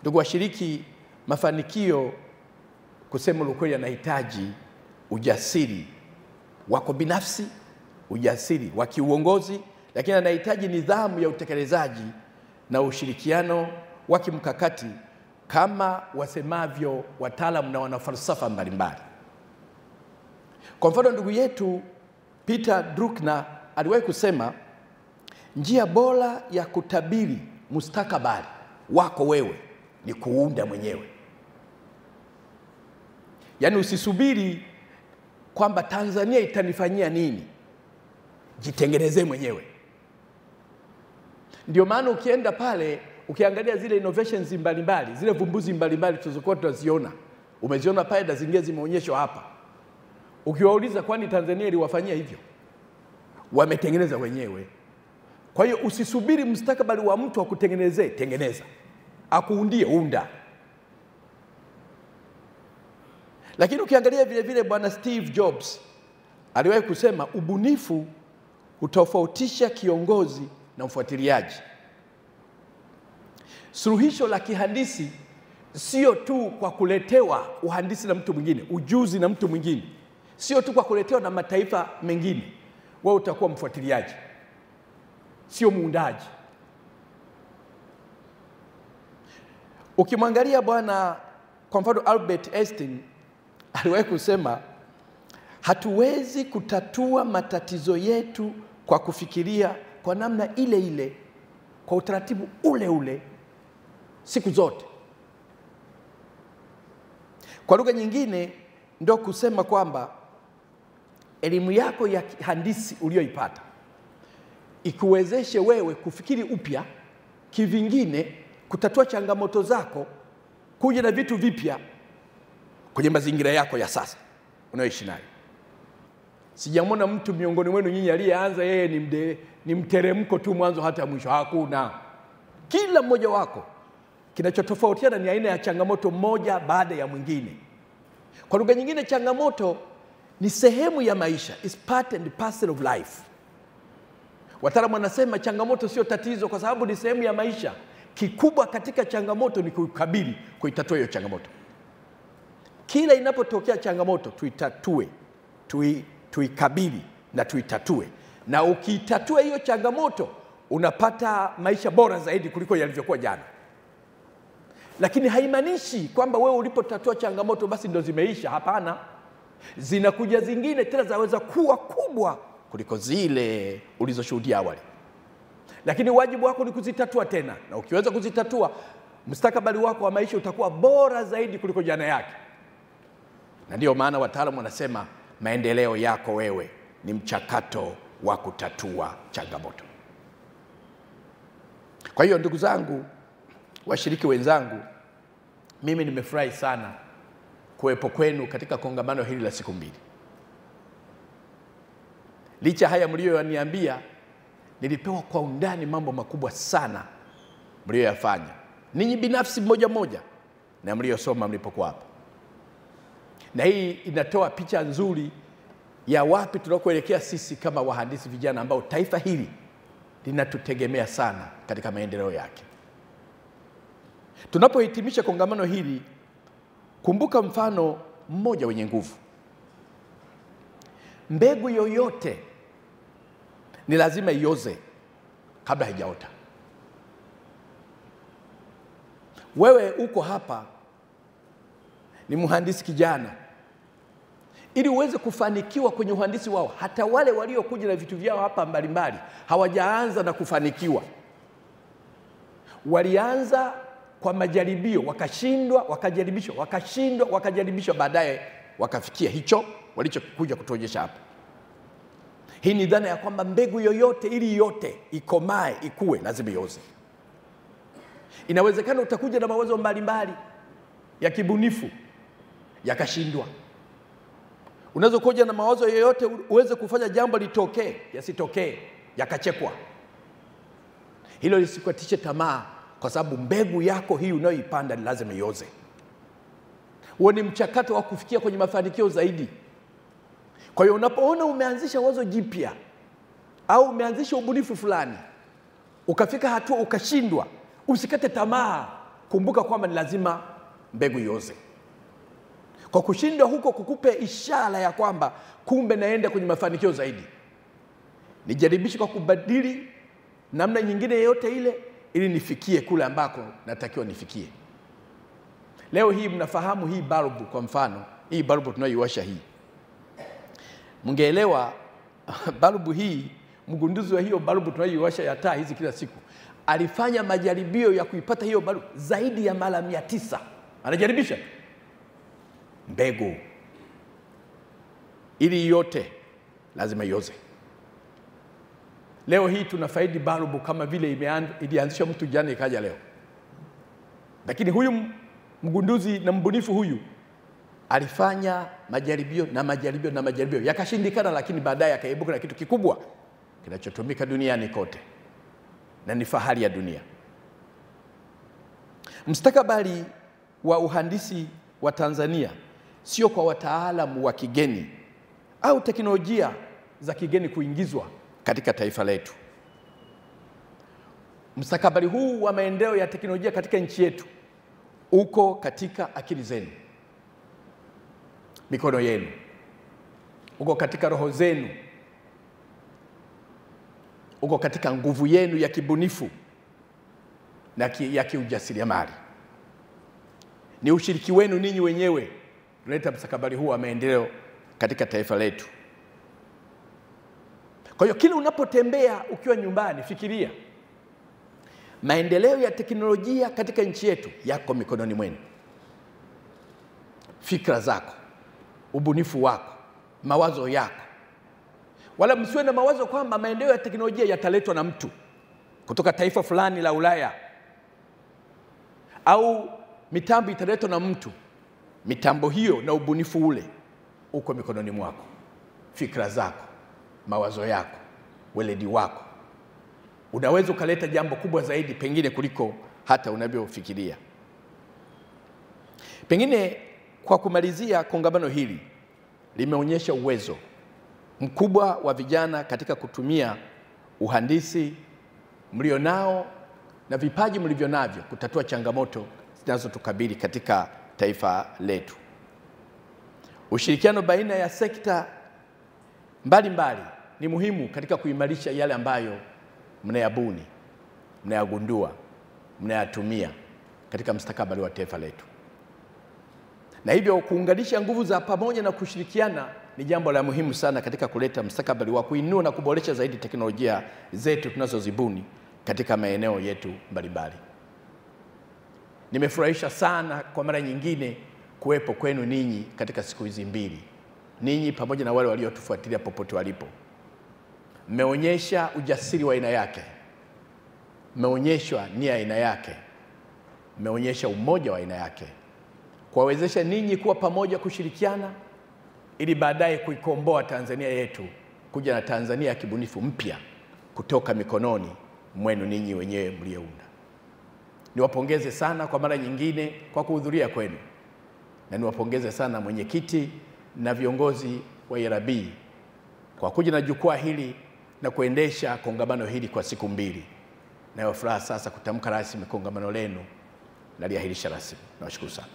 Ndugu washiriki, mafanikio kusema ukweli yanahitaji ujasiri wako binafsi, ujasiri wa kiuongozi, lakini anahitaji nidhamu ya utekelezaji na ushirikiano wa kimkakati kama wasemavyo wataalamu na wanafalsafa mbalimbali. Kwa mfano, ndugu yetu Peter Drucker aliwahi kusema, njia bora ya kutabiri mustakabali wako wewe ni kuunda mwenyewe. Yaani usisubiri kwamba Tanzania itanifanyia nini, jitengenezee mwenyewe. Ndio maana ukienda pale ukiangalia zile innovations mbalimbali, zile vumbuzi mbalimbali tulizokuwa tunaziona, umeziona pale na zingine zimeonyeshwa hapa. Ukiwauliza kwani Tanzania iliwafanyia hivyo, wametengeneza wenyewe. Kwa hiyo usisubiri mustakabali wa mtu akutengenezee, tengeneza. Akuundie, unda. Lakini ukiangalia vile vile bwana Steve Jobs aliwahi kusema, ubunifu hutofautisha kiongozi na mfuatiliaji. Suluhisho la kihandisi sio tu kwa kuletewa uhandisi na mtu mwingine, ujuzi na mtu mwingine, sio tu kwa kuletewa na mataifa mengine. Wewe utakuwa mfuatiliaji, sio muundaji. Ukimwangalia bwana kwa mfano Albert Einstein aliwahi kusema, hatuwezi kutatua matatizo yetu kwa kufikiria kwa namna ile ile, kwa utaratibu ule ule siku zote. Kwa lugha nyingine ndio kusema kwamba elimu yako ya handisi uliyoipata ikuwezeshe wewe kufikiri upya kivingine, kutatua changamoto zako, kuja na vitu vipya kwenye mazingira yako ya sasa unayoishi nayo. Sijamwona mtu miongoni mwenu nyinyi aliyeanza yeye ni mteremko tu mwanzo hata mwisho. Hakuna. Kila mmoja wako kinachotofautiana ni aina ya changamoto moja baada ya mwingine. Kwa lugha nyingine, changamoto ni sehemu ya maisha, is part and parcel of life. Wataalamu wanasema changamoto sio tatizo kwa sababu ni sehemu ya maisha. Kikubwa katika changamoto ni kukabili, kuitatua hiyo changamoto. Kila inapotokea changamoto tuitatue, tuikabili na tuitatue. Na ukiitatua hiyo changamoto unapata maisha bora zaidi kuliko yalivyokuwa jana. Lakini haimaanishi kwamba wewe ulipotatua changamoto basi ndio zimeisha. Hapana. Zinakuja zingine tena zaweza kuwa kubwa kuliko zile ulizoshuhudia awali. Lakini wajibu wako ni kuzitatua tena. Na ukiweza kuzitatua, mustakabali wako wa maisha utakuwa bora zaidi kuliko jana yake. Na ndio maana wataalamu wanasema maendeleo yako wewe ni mchakato wa kutatua changamoto. Kwa hiyo ndugu zangu, washiriki wenzangu, mimi nimefurahi sana kuwepo kwenu katika kongamano hili la siku mbili. Licha haya mlioyaniambia, nilipewa kwa undani mambo makubwa sana mlioyafanya ninyi binafsi mmoja mmoja na mliosoma mlipokuwa hapa. Na hii inatoa picha nzuri ya wapi tunakoelekea sisi kama wahandisi vijana ambao taifa hili linatutegemea sana katika maendeleo yake. Tunapohitimisha kongamano hili, kumbuka mfano mmoja wenye nguvu. Mbegu yoyote ni lazima ioze kabla haijaota. Wewe uko hapa ni mhandisi kijana. Ili uweze kufanikiwa kwenye uhandisi wao, hata wale waliokuja na vitu vyao hapa mbalimbali hawajaanza na kufanikiwa. Walianza kwa majaribio, wakashindwa, wakajaribishwa, wakashindwa, wakajaribishwa, baadaye wakafikia hicho walichokuja kutuonyesha hapa. Hii ni dhana ya kwamba mbegu yoyote ili yote ikomae, ikue, lazima ioze. Inawezekana utakuja na mawazo mbalimbali ya kibunifu yakashindwa. Unaweza kuja na mawazo yoyote uweze kufanya jambo litokee, yasitokee, yakachekwa. Hilo lisikukatishe tamaa, kwa sababu mbegu yako hii unayoipanda ni lazima ioze. Huo ni mchakato wa kufikia kwenye mafanikio zaidi. Kwa hiyo unapoona umeanzisha wazo jipya au umeanzisha ubunifu fulani, ukafika hatua ukashindwa, usikate tamaa. kumbuka kwamba ni lazima mbegu ioze. Kwa kushindwa huko kukupe ishara ya kwamba kumbe naenda kwenye mafanikio zaidi, nijaribishe kwa kubadili namna nyingine yote ile ili nifikie kule ambako natakiwa nifikie. Leo hii mnafahamu hii bulb, kwa mfano hii bulb tunayoiwasha hii, mngeelewa bulb hii, mgunduzi wa hiyo bulb tunayoiwasha ya taa hizi kila siku alifanya majaribio ya kuipata hiyo bulb zaidi ya mara 900. Anajaribisha mbegu ili yote lazima ioze. Leo hii tunafaidi bulb kama vile ilianzisha mtu jana ikaja leo, lakini huyu mgunduzi na mbunifu huyu alifanya majaribio na majaribio na majaribio yakashindikana, lakini baadaye akaibuka na kitu kikubwa kinachotumika duniani kote na ni fahari ya dunia. Mustakabali wa uhandisi wa Tanzania sio kwa wataalamu wa kigeni au teknolojia za kigeni kuingizwa katika taifa letu. Mustakabali huu wa maendeleo ya teknolojia katika nchi yetu uko katika akili zenu, mikono yenu, uko katika roho zenu, uko katika nguvu yenu ya kibunifu na ya kiujasiriamali. Ni ushiriki wenu ninyi wenyewe kuleta mustakabali huu wa maendeleo katika taifa letu. Kwa hiyo kila unapotembea ukiwa nyumbani, fikiria maendeleo ya teknolojia katika nchi yetu yako mikononi mwenu. Fikra zako, ubunifu wako, mawazo yako. Wala msiwe na mawazo kwamba maendeleo ya teknolojia yataletwa na mtu kutoka taifa fulani la Ulaya au mitambo italetwa na mtu. Mitambo hiyo na ubunifu ule uko mikononi mwako. Fikra zako, mawazo yako, weledi wako. Unaweza ukaleta jambo kubwa zaidi pengine kuliko hata unavyofikiria. Pengine kwa kumalizia, kongamano hili limeonyesha uwezo mkubwa wa vijana katika kutumia uhandisi mlionao na vipaji mlivyonavyo kutatua changamoto zinazotukabili katika taifa letu. Ushirikiano baina ya sekta mbalimbali ni muhimu katika kuimarisha yale ambayo mnayabuni, mnayagundua, mnayatumia katika mustakabali wa taifa letu. Na hivyo kuunganisha nguvu za pamoja na kushirikiana ni jambo la muhimu sana katika kuleta mustakabali wa kuinua na kuboresha zaidi teknolojia zetu tunazozibuni katika maeneo yetu mbalimbali. Nimefurahisha sana kwa mara nyingine kuwepo kwenu ninyi katika siku hizi mbili. Ninyi pamoja na wale waliotufuatilia popote walipo. Mmeonyesha ujasiri wa aina yake. Mmeonyesha nia ya aina yake. Mmeonyesha umoja wa aina yake. Kuwawezesha ninyi kuwa pamoja, kushirikiana ili baadaye kuikomboa Tanzania yetu, kuja na Tanzania ya kibunifu mpya kutoka mikononi mwenu ninyi wenyewe mliounda. Niwapongeze sana kwa mara nyingine kwa kuhudhuria kwenu. Na niwapongeze sana mwenyekiti na viongozi wa IRB kwa kuja na jukwaa hili na kuendesha kongamano hili kwa siku 2. Na furaha sasa kutamka rasmi kongamano lenu na liahirisha rasmi. Nawashukuru sana.